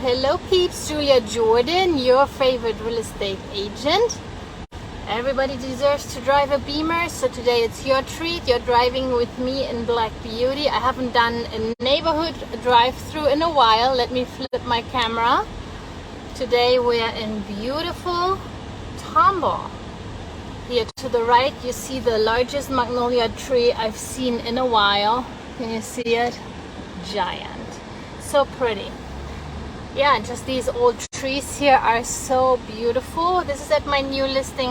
Hello peeps, Julia Jordan, your favorite real estate agent. Everybody deserves to drive a Beamer, so today it's your treat. You're driving with me in Black Beauty. I haven't done a neighborhood drive-through in a while. Let me flip my camera. Today we're in beautiful Tomball. Here to the right you see the largest magnolia tree I've seen in a while. Can you see it? Giant. So pretty. Yeah, just these old trees here are so beautiful. This is at my new listing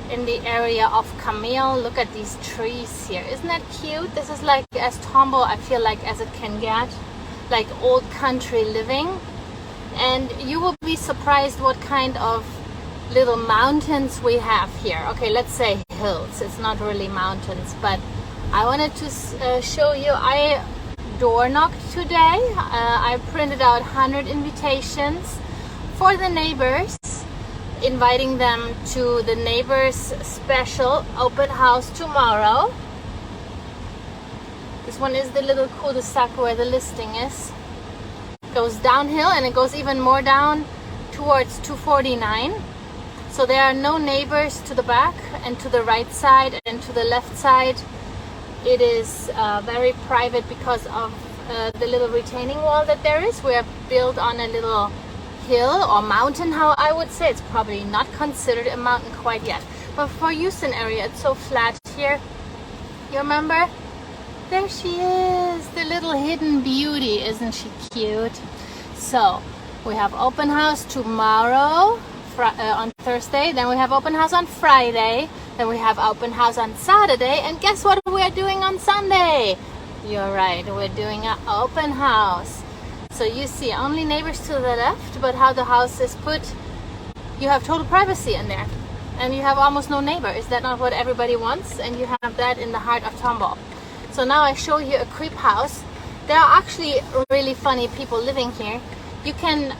in the area of Camille. Look at these trees here. Isn't that cute? This is like as Tomball, I feel like, as it can get. Like old country living. And you will be surprised what kind of little mountains we have here. Okay, let's say hills. It's not really mountains, but I wanted to show you. I door knocked today. I printed out 100 invitations for the neighbors, inviting them to the neighbors special open house tomorrow. This one is the little cul-de-sac where the listing is. It goes downhill and it goes even more down towards 249. So there are no neighbors to the back and to the right side and to the left side. It is very private because of the little retaining wall that there is. We are built on a little hill or mountain, how I would say. It's probably not considered a mountain quite yet. But for Houston area, it's so flat here. You remember? There she is, the little hidden beauty. Isn't she cute? So we have open house tomorrow on Thursday. Then we have open house on Friday. Then we have open house on Saturday, and guess what we're doing on Sunday? You're right, we're doing an open house. So you see only neighbors to the left, but how the house is put, you have total privacy in there. And you have almost no neighbor. Is that not what everybody wants? And you have that in the heart of Tomball. So now I show you a creep house. There are actually really funny people living here. You can,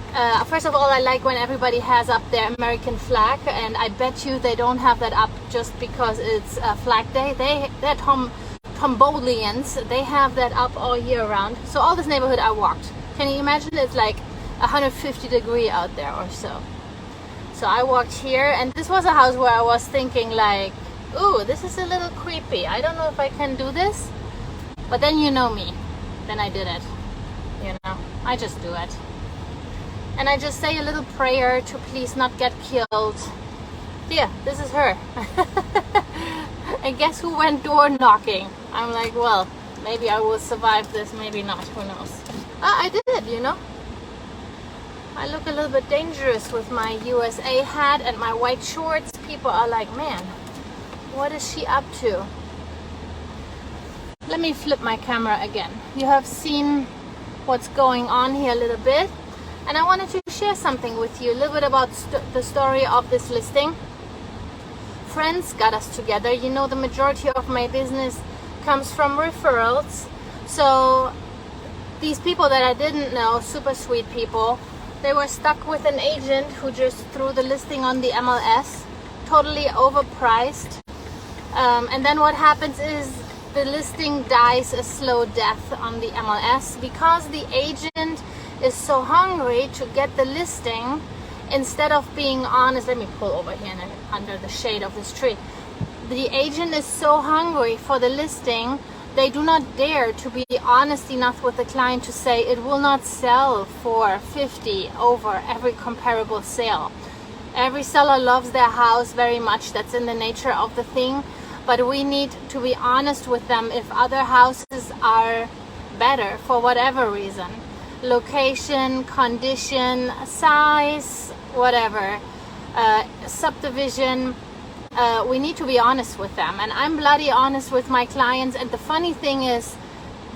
first of all, I like when everybody has up their American flag, and I bet you they don't have that up just because it's Flag Day. They're Tomballians. They have that up all year round. So all this neighborhood I walked. Can you imagine? It's like 150 degrees out there or so. So I walked here, and this was a house where I was thinking like, ooh, this is a little creepy. I don't know if I can do this. But then you know me. Then I did it. You know, I just do it. And I just say a little prayer to please not get killed. Yeah, this is her. And guess who went door knocking? I'm like, well, maybe I will survive this, maybe not, who knows. I did, you know. I look a little bit dangerous with my USA hat and my white shorts. People are like, man, what is she up to? Let me flip my camera again. You have seen what's going on here a little bit. And I wanted to share something with you, a little bit about the story of this listing. Friends got us together. You know, the majority of my business comes from referrals. So these people that I didn't know, super sweet people, they were stuck with an agent who just threw the listing on the MLS, totally overpriced. And then what happens is the listing dies a slow death on the MLS because the agent is so hungry to get the listing. Instead of being honest, let me pull over here under the shade of this tree. The agent is so hungry for the listing, they do not dare to be honest enough with the client to say it will not sell for 50 over every comparable sale. Every seller loves their house very much. That's in the nature of the thing. But we need to be honest with them if other houses are better for whatever reason. Location, condition, size, whatever, subdivision, we need to be honest with them. And I'm bloody honest with my clients. And the funny thing is,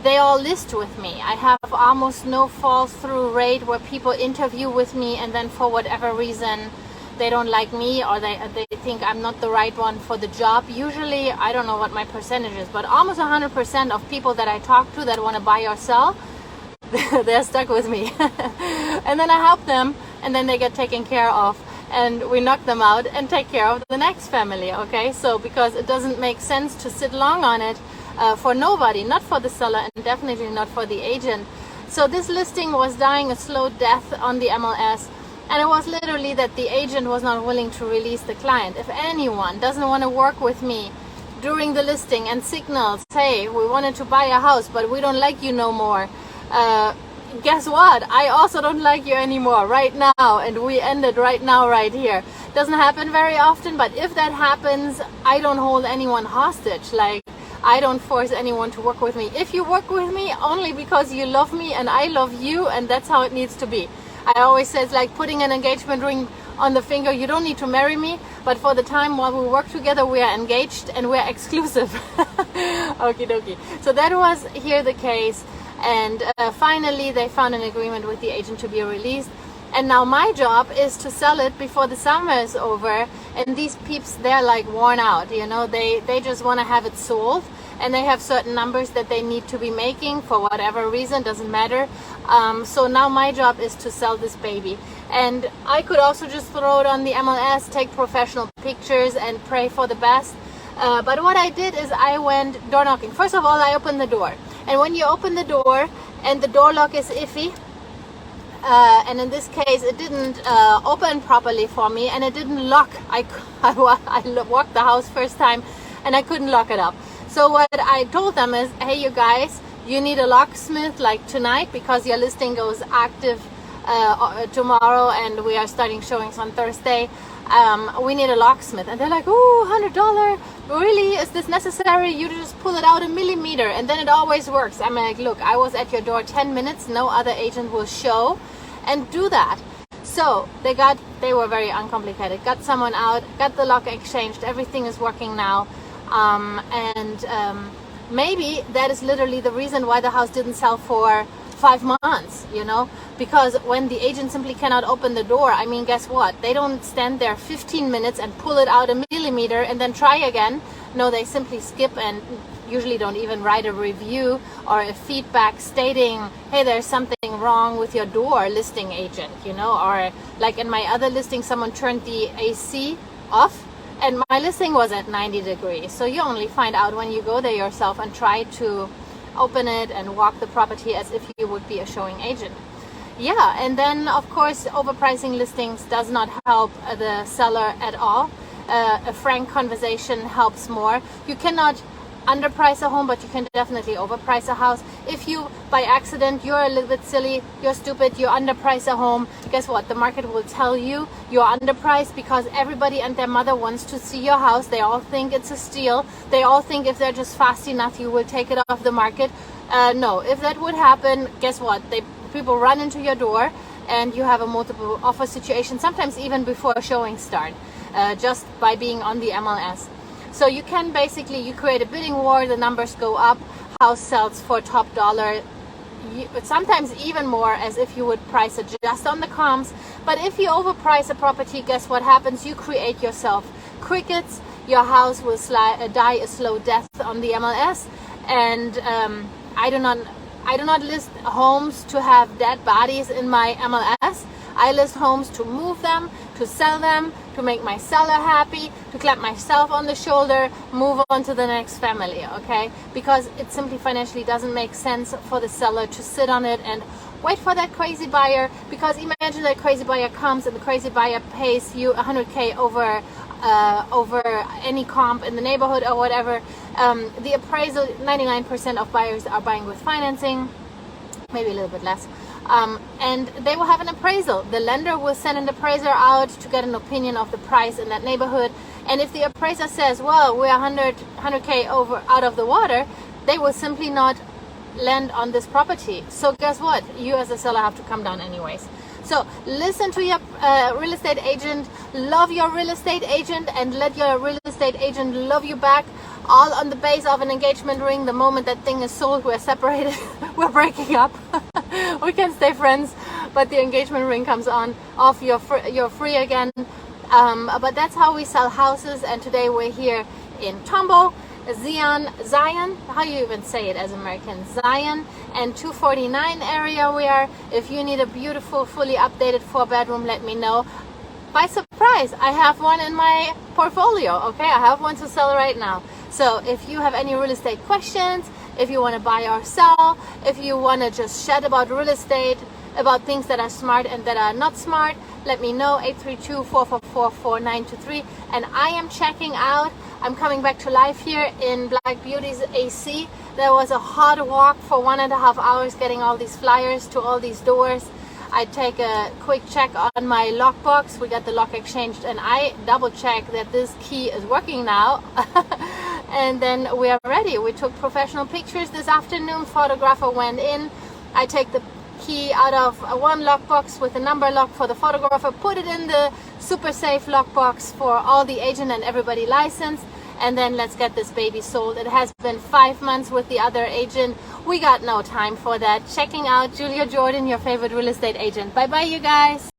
they all list with me. I have almost no fall through rate where people interview with me and then for whatever reason they don't like me or they think I'm not the right one for the job. Usually, I don't know what my percentage is, but almost 100% of people that I talk to that want to buy or sell, they're stuck with me. And then I help them, and then they get taken care of, and we knock them out and take care of the next family. Okay, so because it doesn't make sense to sit long on it for nobody, not for the seller and definitely not for the agent. So this listing was dying a slow death on the MLS, and it was literally that the agent was not willing to release the client. If anyone doesn't want to work with me during the listing and signals, hey, we wanted to buy a house but we don't like you no more, guess what, I also don't like you anymore right now, and we ended right now, right here. Doesn't happen very often, but if that happens, I don't hold anyone hostage. Like, I don't force anyone to work with me. If you work with me, only because you love me and I love you, and that's how it needs to be. I always say it's like putting an engagement ring on the finger. You don't need to marry me, but for the time while we work together, we are engaged and we're exclusive. Okie dokie. So that was here the case, and finally they found an agreement with the agent to be released. And now my job is to sell it before the summer is over. And these peeps, they're like worn out, you know, they just want to have it sold, and they have certain numbers that they need to be making for whatever reason, doesn't matter. So now my job is to sell this baby. And I could also just throw it on the MLS, take professional pictures and pray for the best. But what I did is I went door knocking. First of all, I opened the door. And when you open the door and the door lock is iffy, and in this case it didn't open properly for me, and it didn't lock. I walked the house first time and I couldn't lock it up. So what I told them is, hey, you guys, you need a locksmith like tonight, because your listing goes active tomorrow and we are starting showings on Thursday. We need a locksmith. And they're like, oh, $100, really? Is this necessary? You just pull it out a millimeter and then it always works. I'm like, look, I was at your door 10 minutes, no other agent will show and do that. So they were very uncomplicated, got someone out, got the lock exchanged, everything is working now. Maybe that is literally the reason why the house didn't sell for 5 months, you know, because when the agent simply cannot open the door, I mean, guess what? They don't stand there 15 minutes and pull it out a millimeter and then try again. No, they simply skip and usually don't even write a review or a feedback stating, hey, there's something wrong with your door, listing agent, you know, or like in my other listing, someone turned the AC off and my listing was at 90 degrees. So you only find out when you go there yourself and try to open it and walk the property as if you would be a showing agent. Yeah, and then of course overpricing listings does not help the seller at all. A frank conversation helps more. You cannot underprice a home, but you can definitely overprice a house. If you by accident, you're a little bit silly, you're stupid, you underprice a home, guess what? The market will tell you you're underpriced, because everybody and their mother wants to see your house. They all think it's a steal. They all think if they're just fast enough you will take it off the market. No, if that would happen, guess what? People run into your door and you have a multiple offer situation, sometimes even before showing start, just by being on the MLS. So you can basically, you create a bidding war, the numbers go up, house sells for top dollar, sometimes even more, as if you would price it just on the comps. But if you overprice a property, guess what happens? You create yourself crickets, your house will die a slow death on the MLS. And I do not list homes to have dead bodies in my MLS. I list homes to move them, to sell them, to make my seller happy, to clap myself on the shoulder, move on to the next family, okay? Because it simply financially doesn't make sense for the seller to sit on it and wait for that crazy buyer. Because imagine that crazy buyer comes and the crazy buyer pays you 100K over any comp in the neighborhood or whatever. The appraisal, 99% of buyers are buying with financing, maybe a little bit less. And they will have an appraisal. The lender will send an appraiser out to get an opinion of the price in that neighborhood. And if the appraiser says, well, we're 100K over out of the water, they will simply not land on this property. So guess what? You as a seller have to come down anyways. So listen to your real estate agent, love your real estate agent, and let your real estate agent love you back. All on the base of an engagement ring. The moment that thing is sold, we're separated, we're breaking up. We can stay friends, but the engagement ring comes off, you're free again. But that's how we sell houses. And today we're here in Tomball, Zion, how you even say it as American, Zion, and 249 area we are. If you need a beautiful, fully updated 4-bedroom, let me know. By surprise, I have one in my portfolio, okay? I have one to sell right now. So if you have any real estate questions, if you want to buy or sell, if you want to just chat about real estate, about things that are smart and that are not smart, let me know. 832-444-4923. And I am checking out. I'm coming back to life here in Black Beauty's AC. There was a hard walk for 1.5 hours getting all these flyers to all these doors. I take a quick check on my lockbox. We got the lock exchanged, and I double check that this key is working now. And then we are ready. We took professional pictures this afternoon. Photographer went in. I take the key out of one lockbox with a number lock for the photographer, put it in the super safe lockbox for all the agent and everybody licensed, and then let's get this baby sold. It has been 5 months with the other agent. We got no time for that. Checking out Julia Jordan, your favorite real estate agent. Bye bye, you guys.